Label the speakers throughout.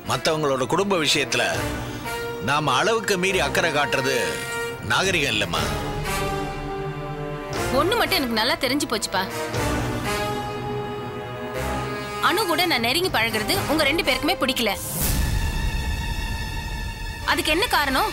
Speaker 1: மற்றவங்களோட குடும்ப விஷயத்துல நாம அளவுக்கு மீறி அக்கறை காட்டுறது நாகரிகம் இல்லம்மா.
Speaker 2: ஒண்ணு மட்டும் எனக்கு நல்லா தெரிஞ்சு போச்சுப்பா. அனு கூட நான் நெருங்கி பழகிறது உங்க 2 பேருக்குமே பிடிக்கல. அதுக்கு என்ன காரணம்?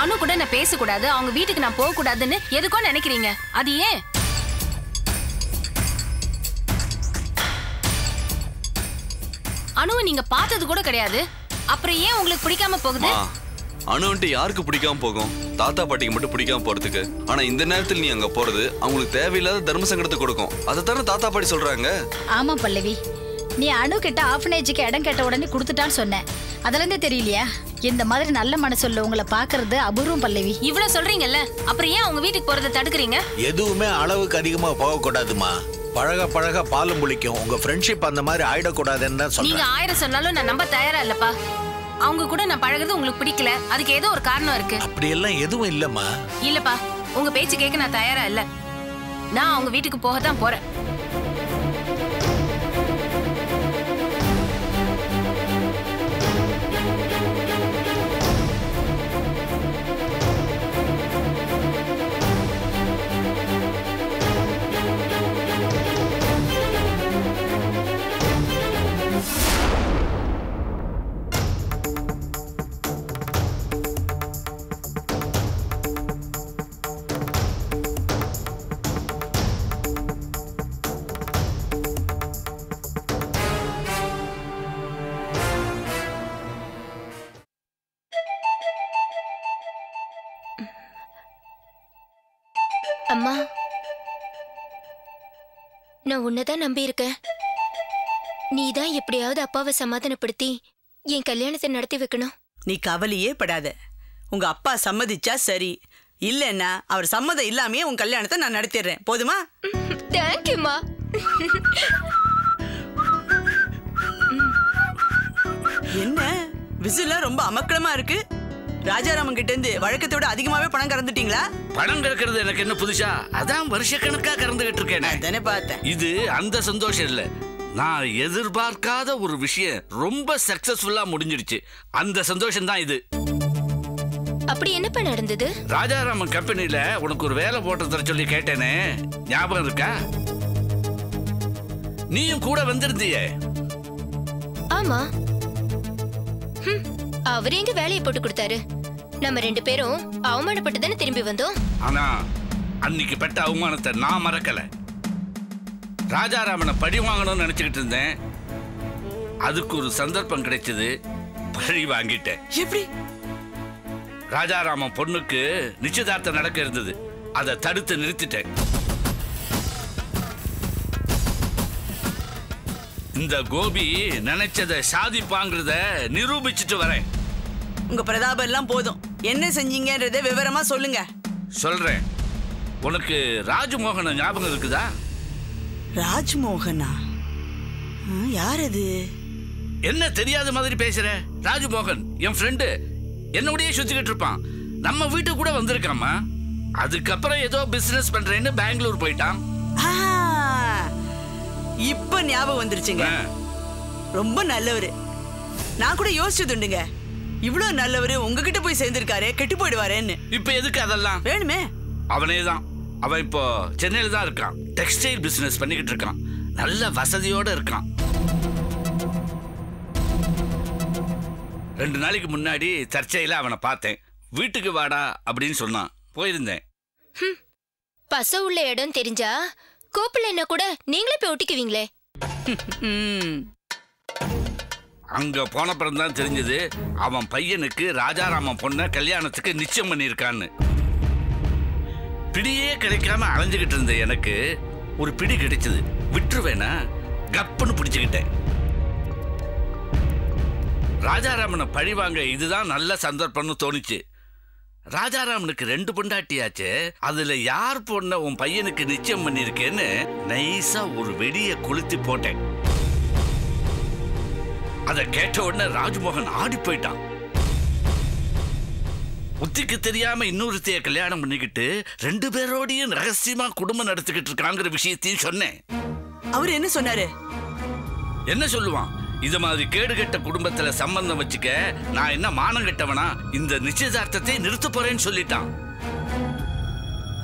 Speaker 2: அனு கூட நான் பேசக்கூடாது, அவங்க வீட்டுக்கு நான் போக கூடாதுன்னு எதுக்கோ நினைக்கிறீங்க. அது ஏன்? அனுவை நீங்க பார்த்தது கூட கிடையாது. அப்புறம் ஏன் உங்களுக்கு பிடிக்காம போகுது?
Speaker 3: அனுன்ட்டு யாருக்கு பிடிக்காம போகும்? தாத்தா பாட்டிக்கு மட்டும் பிடிக்காம போறதுக்கு. ஆனா இந்த நேரத்தில் நீ அங்க போறது அவங்களுக்கு தேவையில்லாத தர்ம சங்கடத்தை கொடுக்கும். அதைத்தானே தாத்தா பாட்டி சொல்றாங்க.
Speaker 4: ஆமா பல்லவி, நீ அனு கிட்ட ஆஃபனேஜுக்கு இடம் கேட்ட உடனே கொடுத்துட்டான்னு சொன்னேன். அதுல இருந்தே தெரியலையா? இந்த மாதிரி நல்ல மனசுள்ள உங்களை பாக்குறது அபூர்வம் பல்லவி.
Speaker 2: இவ்வளவு சொல்றீங்கல்ல, அப்புறம் ஏன் அவங்க வீட்டுக்கு போறதை தடுக்கிறீங்க?
Speaker 1: எதுவுமே அளவுக்கு அதிகமா போக கூடாதுமா. பழக பழக பாலும் புளிக்கும். உங்க ஃப்ரெண்ட்ஷிப் அந்த மாதிரி ஆயிடக்கூடாதுன்னு தான் சொல்றேன்.
Speaker 2: நீங்க 1000 சொன்னாலும் நான் நம்ப தயாரா இல்லப்பா. அவங்க கூட நான் பழகுறது உங்களுக்கு பிடிக்கல, அதுக்கு ஏதோ ஒரு காரணம் இருக்கு.
Speaker 1: அப்படி எல்லாம் எதுவும் இல்லம்மா.
Speaker 2: இல்லப்பா, உங்க பேச்சு கேட்க நான் தயாரா இல்ல. நான் அவங்க வீட்டுக்கு போக தான் போறேன்.
Speaker 5: அம்மா, நான் உன்னதான் நம்பி இருக்கேன். நீதான் எப்படியாவது அப்பாவை சமாதானப்படுத்தி என் கல்யாணத்தை நடத்தி வைக்கணும்.
Speaker 6: நீ கவலையே படாத. உங்க அப்பா சம்மதிச்சா சரி, இல்லன்னா அவர் சம்மதம் இல்லாமே உன் கல்யாணத்தை நான் நடத்திடுறேன். போதுமா?
Speaker 5: தேங்க்யூமா.
Speaker 6: என்ன விசில ரொம்ப அமக்கலமா இருக்கு? ராஜாராமன் கிட்ட இருந்து வழக்கத்தோட அதிகமாவே பணம் கறந்துட்டீங்களா?
Speaker 7: பணம் கறக்கிறது எனக்கு என்ன புதுசா? அதான் வருஷக்கணக்கா கறந்துகிட்டு இருக்கேன்.
Speaker 6: தானே பார்த்தேன்.
Speaker 7: இது அந்த சந்தோஷம் இல்ல, நான் எதிர்பார்க்காத ஒரு விஷயம் ரொம்ப சக்சஸ்ஃபுல்லா முடிஞ்சிடுச்சு. அந்த சந்தோஷம் தான் இது.
Speaker 5: அப்படி என்னப்பா நடந்தது?
Speaker 7: ராஜாராமன் கம்பெனில உனக்கு ஒரு வேலை போட்டு தர சொல்லி கேட்டேனே, ஞாபகம் இருக்கா? நீயும் கூட வந்திருந்தியே.
Speaker 5: ஆமா. அவர் எங்க வேலையை போட்டு கொடுத்தாரு? நம்ம 2 பேரும் அவமானப்பட்டு தானே திரும்பி வந்தோம்.
Speaker 7: ஆனா அன்னைக்கு பெற்ற அவமானத்தை நான் மறக்கல. ராஜாராமனை பழி வாங்கணும்னு நினைச்சுக்கிட்டு இருந்தேன். அதுக்கு ஒரு சந்தர்ப்பம் கிடைச்சது, பழி வாங்கிட்டேன்.
Speaker 6: எப்படி?
Speaker 7: ராஜாராமன் பொண்ணுக்கு நிச்சயதார்த்தம் நடக்க இருந்தது, அதை தடுத்து நிறுத்திட்டேன். இந்த கோபி நினைச்சதை சாதிப்பாங்கிறத நிரூபிச்சுட்டு வரேன்.
Speaker 6: உங்க பிரதாபம் எல்லாம் போதும். என்ன செஞ்சீங்கன்றத விவரமா சொல்லுங்க.
Speaker 7: சொல்றேன். உனக்கு ராஜ்மோகன ஞாபகம் இருக்குதா?
Speaker 6: ராஜ்மோகனா? யார் அது?
Speaker 7: என்ன தெரியாத மாதிரி பேசுற? ராஜ்மோகன் என் ஃப்ரெண்டு, என்னோடய சுத்திக்கிட்டு இருப்பான். நம்ம வீட்டுக்கு கூட வந்திருக்காமா. அதுக்கப்புறம் ஏதோ பிசினஸ் பண்றேன்னு பெங்களூர் போயிட்டான்.
Speaker 6: இப்ப ஞாபகம் வந்துருச்சுங்க. ரொம்ப நல்லவரு. நான் கூட யோசிச்சதுண்டுங்க, இவ்வளவு நல்லவரு உங்ககிட்ட போய் சேர்ந்திருக்காரு, கெட்டு போயிடுவாரேன்னு.
Speaker 7: இப்ப எதுக்கு அதெல்லாம்?
Speaker 6: வேணுமே.
Speaker 7: அவனே தான். அவன் இப்போ சென்னையில தான் இருக்கான். டெக்ஸ்டைல் பிசினஸ் பண்ணிக்கிட்டு இருக்கான். நல்ல வசதியோட இருக்கான். 2 நாளைக்கு முன்னாடி சர்ச்சையில அவனை பார்த்தேன். வீட்டுக்கு வாடா அப்படின்னு சொன்னான். போயிருந்தேன்.
Speaker 5: பச உள்ள இடம் தெரிஞ்சா கூப்பிடலன்னா கூட நீங்களே போய் ஒட்டிக்குவீங்களே.
Speaker 7: அங்க போன பிறகு தான் தெரிஞ்சது அவன் பையனுக்கு ராஜாராமன் பொண்ண கல்யாணத்துக்கு நிச்சயம் பண்ணியிருக்கான்னு. பிடியே கிடைக்காம அலைஞ்சுகிட்டு இருந்த எனக்கு ஒரு பிடி கிடைச்சது. விட்டுருவேனா கப்புன்னு பிடிச்சுக்கிட்டேன். ராஜாராமனை பழி வாங்க இதுதான் நல்ல சந்தர்ப்பம்னு தோணுச்சு. ராஜாராமனுக்கு 2 பொண்டாட்டியாச்சு, அதுல யார் பொண்ண உன் பையனுக்கு நிச்சயம் பண்ணிருக்கேன்னு நைஸா ஒரு வெடிய கொளுத்தி போட்டேன். அதை கேட்ட உடனே ராஜ்மோகன் ஆடி போயிட்டான். புத்திக்கு தெரியாம இன்னொருத்தைய கல்யாணம் பண்ணிக்கிட்டு 2 பேரோடையும் ரகசியமா குடும்பம் நடத்திக்கிட்டு இருக்காங்கிற விஷயத்தையும் சொன்னேன்.
Speaker 6: அவர் என்ன சொன்னாரு?
Speaker 7: என்ன சொல்லுவான்? இது மாதிரி கேடு கெட்ட குடும்பத்துல சம்பந்தம் வச்சுக்க நான் என்ன மானம் கெட்டவனா? இந்த நிச்சயதார்த்தத்தை நிறுத்த போறேன்னு சொல்லிட்டான்.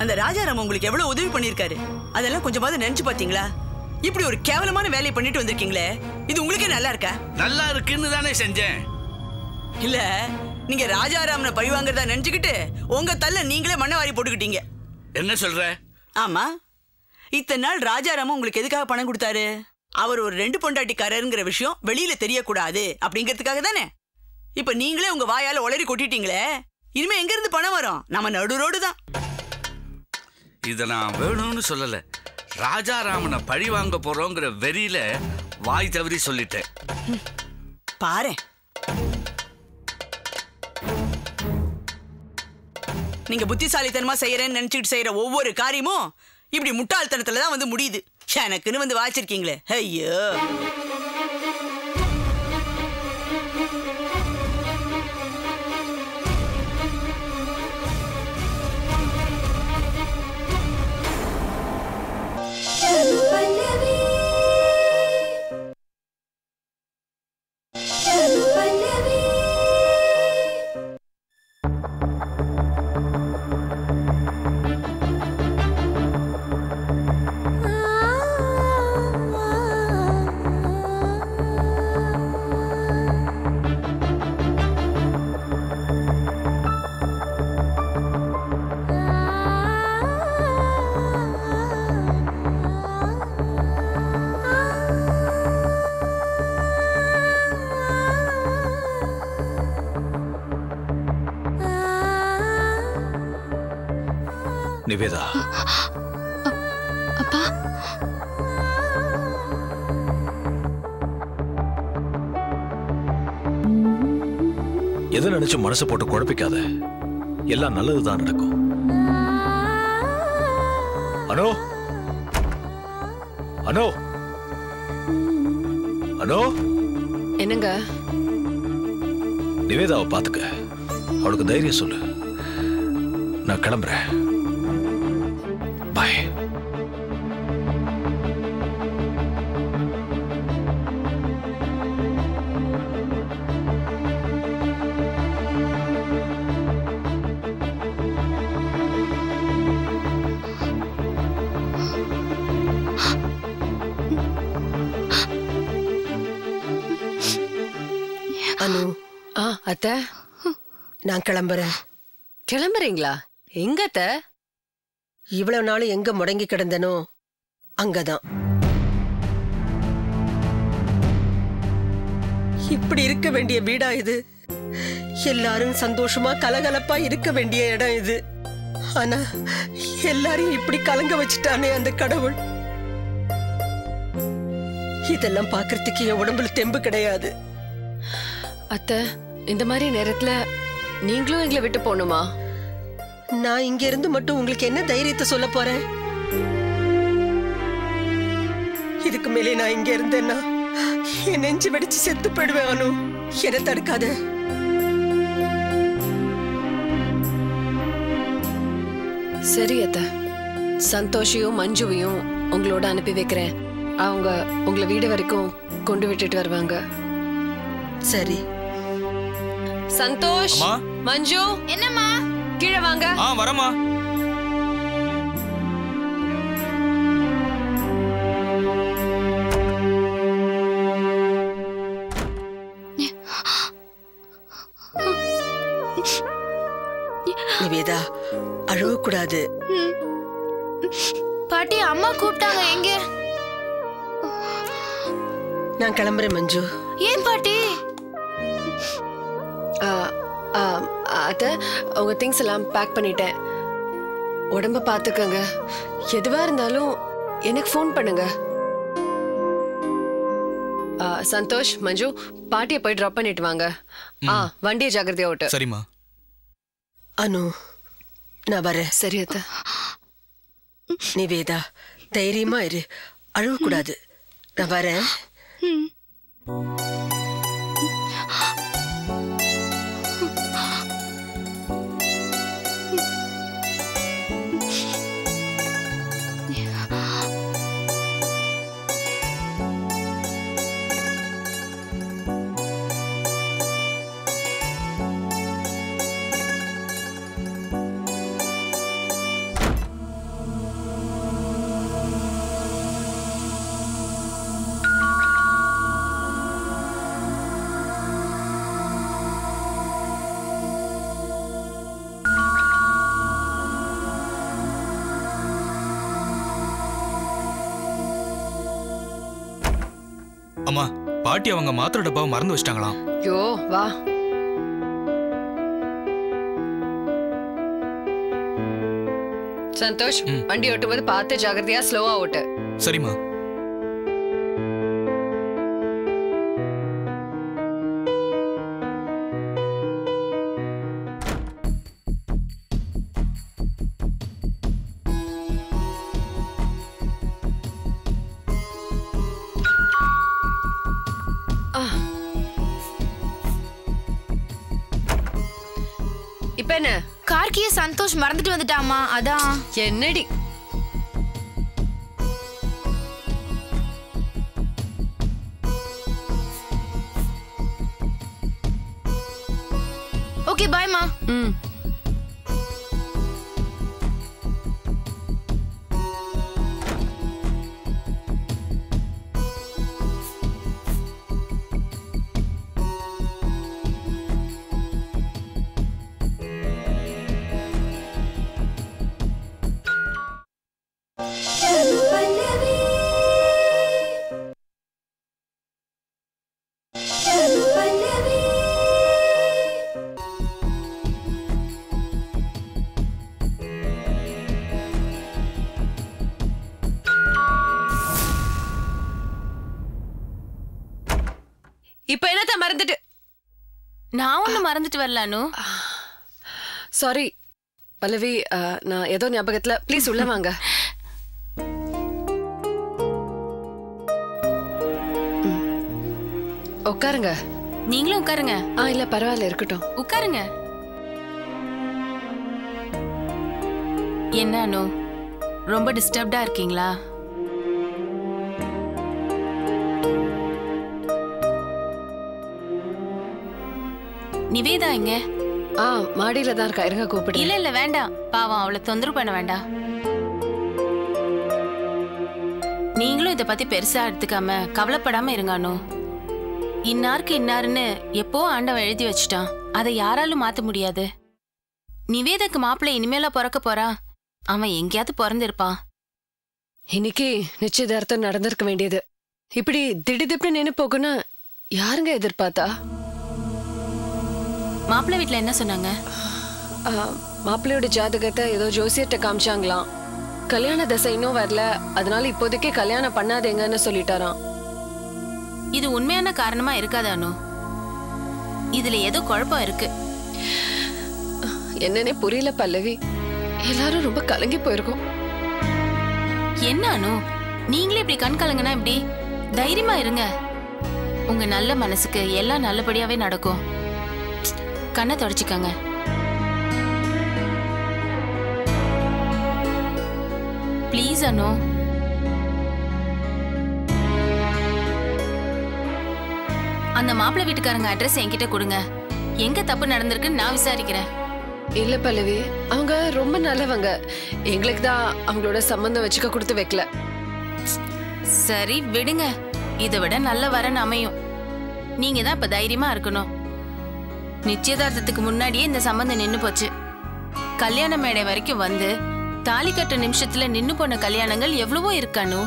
Speaker 6: அந்த ராஜாராம் உங்களுக்கு எவ்வளவு உதவி பண்ணிருக்காரு, அதெல்லாம் கொஞ்சமாவது நினைச்சு பாத்தீங்களா? இப்படி ஒரு கேவலமான வேலையை பண்ணிட்டு வந்திருக்கீங்களே, இது உங்களுக்கே நல்லா இருக்கா?
Speaker 7: நல்லா இருக்குன்னு தானே செஞ்சேன்.
Speaker 6: இல்ல, நீங்க ராஜாராமனை பழிவாங்கறதா நினைச்சுக்கிட்டு உங்க தள்ள நீங்களே மண்ணை வாரி போட்டுக்கிட்டீங்க.
Speaker 7: என்ன சொல்ற?
Speaker 6: ஆமா, இத்தனை நாள் ராஜாராமன் உங்களுக்கு எதுக்காக பணம் கொடுத்தாரு? அவர் ஒரு 2 பொண்டாட்டிக்காரருங்கிற விஷயம் வெளியில தெரியக்கூடாது அப்படிங்கிறதுக்காக தானே. இப்ப நீங்களே உங்க வாயால உளறி கொட்டிட்டீங்களே, இனிமே எங்க இருந்து பணம் வரும்? நம்ம நடு ரோடு தான்.
Speaker 7: இத நான் வேணும்னு சொல்லல, ராஜாராமனை பழி வாங்க போறோங்கிற வெறியில வாய் தவறி சொல்லிட்டேன்.
Speaker 6: பாரு, நீங்க புத்திசாலித்தனமா செய்யறேன்னு நினைச்சிட்டு செய்யற ஒவ்வொரு காரியமும் இப்படி முட்டாள்தனத்துல தான் வந்து முடியுது. எனக்குன்னு வந்து வாச்சிருக்கீங்களே, ஐயோ.
Speaker 1: நிவேதா,
Speaker 2: அப்பா,
Speaker 1: எதை நினைச்சு மனசு போட்டு குழப்பிக்காத. எல்லாம் நல்லதுதான் நடக்கும். அனோ, அனோ, அனோ.
Speaker 8: என்னங்க?
Speaker 1: நிவேதாவை பாத்துக்க, அவளுக்கு தைரியம் சொல்லு. நான் கிளம்புறேன். பாய்.
Speaker 8: அனு. அத்தை, நான் கிளம்புறேன். கிளம்புறீங்களா? எங்க அத்தை? இவ்வளவு நாள் எங்க முடங்கி கிடந்தனோ அங்கதான். இப்படி இருக்க வேண்டிய வீடா இது? எல்லாரும் சந்தோஷமா கலகலப்பா இருக்க வேண்டிய இடம் இது. ஆனா எல்லாரையும் இப்படி கலங்க வச்சுட்டானே அந்த கடவுள். இதெல்லாம் பாக்குறதுக்கு என் உடம்புல தெம்பு கிடையாது.
Speaker 9: அத்தை, இந்த மாதிரி நேரத்துல நீங்களும் எங்களை விட்டு போகணுமா?
Speaker 8: நான் இங்க இருந்து மட்டும் உங்களுக்கு என்ன தைரியத்தை சொல்ல போறேன்? இதுக்கு மேலே நான் இங்க இருந்தேன்னா என் நெஞ்சு வெடிச்சு செத்து போயிடுவேன். அனு, என்ன தடுக்காத.
Speaker 9: சரி அத்தை, சந்தோஷையும் மஞ்சுவையும் உங்களோட அனுப்பி வைக்கிறேன். அவங்க உங்களை வீடு வரைக்கும் கொண்டு விட்டுட்டு வருவாங்க.
Speaker 8: சரி.
Speaker 9: சந்தோஷ், மஞ்சு.
Speaker 2: என்னம்மா?
Speaker 9: கீழே வாங்க.
Speaker 10: வரமா.
Speaker 8: நிவேதா, அழக்கூடாது.
Speaker 2: பாட்டி, அம்மா கூப்பிட்டாங்க. எங்க?
Speaker 8: நான் கிளம்புறேன் மஞ்சு.
Speaker 2: ஏன் பாட்டி?
Speaker 9: அத்தை, உங்க திங்ஸ் எல்லாம் பேக் பண்ணிட்டேன். உடம்ப பாத்துக்கங்க. எதுவா இருந்தாலும் எனக்கு ஃபோன் பண்ணுங்க. சந்தோஷ், மஞ்சு, பாட்டியை போய் டிராப் பண்ணிட்டு வாங்க. வண்டியை ஜாக்கிரதையா ஓட்டு.
Speaker 10: சரிம்மா.
Speaker 8: அனு, நான் வரேன்.
Speaker 9: சரி அத்தை.
Speaker 8: நிவேதா, தைரியமா இரு, அழக்கூடாது. நான் வரேன்.
Speaker 10: அம்மா பாட்டி அவங்க மாத்திரை டப்பாவை மறந்து வச்சிட்டாங்களாம்.
Speaker 9: யோ வா. சந்தோஷ், வண்டி ஓட்டும்போது பார்த்து ஜாகிரதையா ஸ்லோவா ஓட்டு.
Speaker 10: சரிம்மா.
Speaker 9: இப்ப என்ன?
Speaker 5: கார்கிய சந்தோஷ் மறந்துட்டு வந்துட்டாமா, அதான்.
Speaker 9: என்னடி?
Speaker 5: ஓகே பாய்மா.
Speaker 9: இப்ப என்னத்த மறந்துட்டு?
Speaker 2: நான் ஒண்ணு மறந்துட்டு வரலானு.
Speaker 9: சாரி பல்லவி, நான் ஏதோ ஞாபகத்துல. ப்ளீஸ் உள்ள வாங்க. உட்காருங்க.
Speaker 2: நீங்களும் உட்காருங்க.
Speaker 9: இல்ல பரவாயில்ல, இருக்கட்டும்.
Speaker 2: உட்காருங்க. என்ன அனு, ரொம்ப டிஸ்டர்ப்டா இருக்கீங்களா? நிவேதா எங்க?
Speaker 9: மாடியில தான் இருக்கா, இருங்க கூப்பிடு.
Speaker 2: இல்ல இல்ல வேண்டாம், பாவம், அவளை தொந்தரவு பண்ண வேண்டாம். நீங்களும் இத பத்தி பெருசா எடுத்துக்காம கவலைப்படாம இருங்க அனு. இன்னாருக்கு இன்னாருன்னு எப்போ ஆண்டவன் எழுதி வச்சுட்டான், அதை யாராலும் மாத்த முடியாது. நிவேதாக்கு மாப்பிள்ளை இனிமேலா பிறக்க போறா, அவன் எங்கேயாவது பிறந்திருப்பான்.
Speaker 9: இன்னைக்கு நிச்சயதார்த்தம் நடந்திருக்க வேண்டியது. இப்படி திடீர்னு நின்னு போகுன்னு யாருங்க எதிர்பார்த்தா?
Speaker 2: மாப்பிள்ளை வீட்டுல என்ன சொன்னாங்க?
Speaker 9: மாப்பிள்ளையோட ஜாதகத்தை ஏதோ ஜோசியர்கிட்ட காமிச்சாங்களாம். கல்யாண தசை இன்னும் வரல, அதனால இப்போதைக்கு கல்யாணம் பண்ணாதேங்கன்னு சொல்லிட்டாராம்.
Speaker 2: இது உண்மையான காரணமா இருக்காது அனு. இதுல ஏதோ குழப்பம் இருக்கு.
Speaker 9: என்னன்னே புரியல பல்லவி. எல்லாரும் ரொம்ப கலங்கி போயிருக்கோம்.
Speaker 2: என்ன அனு, நீங்களே இப்படி கண் கலங்கினா இப்படி? தைரியமா இருங்க. உங்க நல்ல மனசுக்கு எல்லாம் நல்லபடியாவே நடக்கும். கண்ணை தொடச்சிக்கங்க. ப்ளீஸ் அனு. அந்த மாப்பிள்ளை வீட்டுக்காரங்க அட்ரஸ் என்கிட்ட கொடுங்க. எங்க தப்பு நடந்திருக்குன்னு நான் விசாரிக்கிறேன்.
Speaker 9: இல்ல பல்லவி, அவங்க ரொம்ப நல்லவங்க. எங்களுக்கு தான் அவங்களோட சம்பந்தம் வச்சுக்க கொடுத்து வைக்கல.
Speaker 2: சரி விடுங்க, இதை விட நல்ல வரன் அமையும். நீங்க தான் இப்ப தைரியமா இருக்கணும். நிச்சயதார்த்தத்துக்கு முன்னாடியே இந்த சம்பந்தம் நின்னு போச்சு. கல்யாண மேடை வரைக்கும் வந்து தாலி கட்ட நிமிஷத்துல நின்னு போன கல்யாணங்கள் எவ்வளவோ இருக்கானு.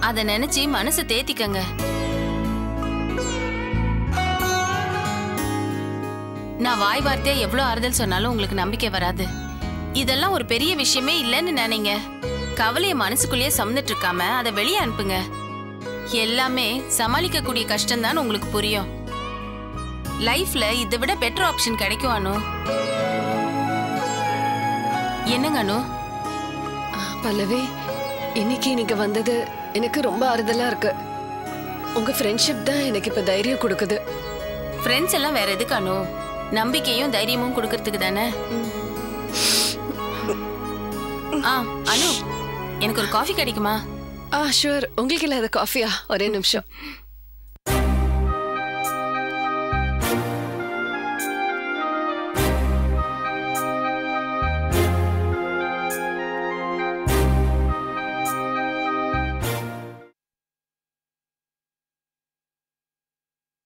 Speaker 2: அத நினைச்சு மனசை தேத்திக்கங்க. நான் வாய் வார்த்தையா எவ்வளவு ஆறுதல் சொன்னாலும் உங்களுக்கு நம்பிக்கை வராது. இதெல்லாம் ஒரு பெரிய விஷயமே இல்லைன்னு நினைங்க. கவலைய மனசுக்குள்ளேயே சமந்துட்டு இருக்காம அதை வெளியே அனுப்புங்க. எல்லாமே சமாளிக்க கூடிய கஷ்டம் தான் உங்களுக்கு புரியும். லைஃப்ல இதை விட பெட்டர் ஆப்ஷன் கிடைக்கும் அனு. என்னங்க அனு?
Speaker 9: பல்லவி, இன்னைக்கு நீங்க வந்தது எனக்கு ரொம்ப ஆறுதலா இருக்கு. உங்க ஃப்ரெண்ட்ஷிப் தான் எனக்கு இப்ப தைரியம் கொடுக்குது.
Speaker 2: ஃப்ரெண்ட்ஸ் எல்லாம் வேற எதுக்கு அனு? நம்பிக்கையும் தைரியமும் கொடுக்கறதுக்கு தானே. அனு, எனக்கு ஒரு காஃபி கிடைக்குமா?
Speaker 9: ஷூர். உங்களுக்கு இல்லாத காஃபியா? ஒரே நிமிஷம்.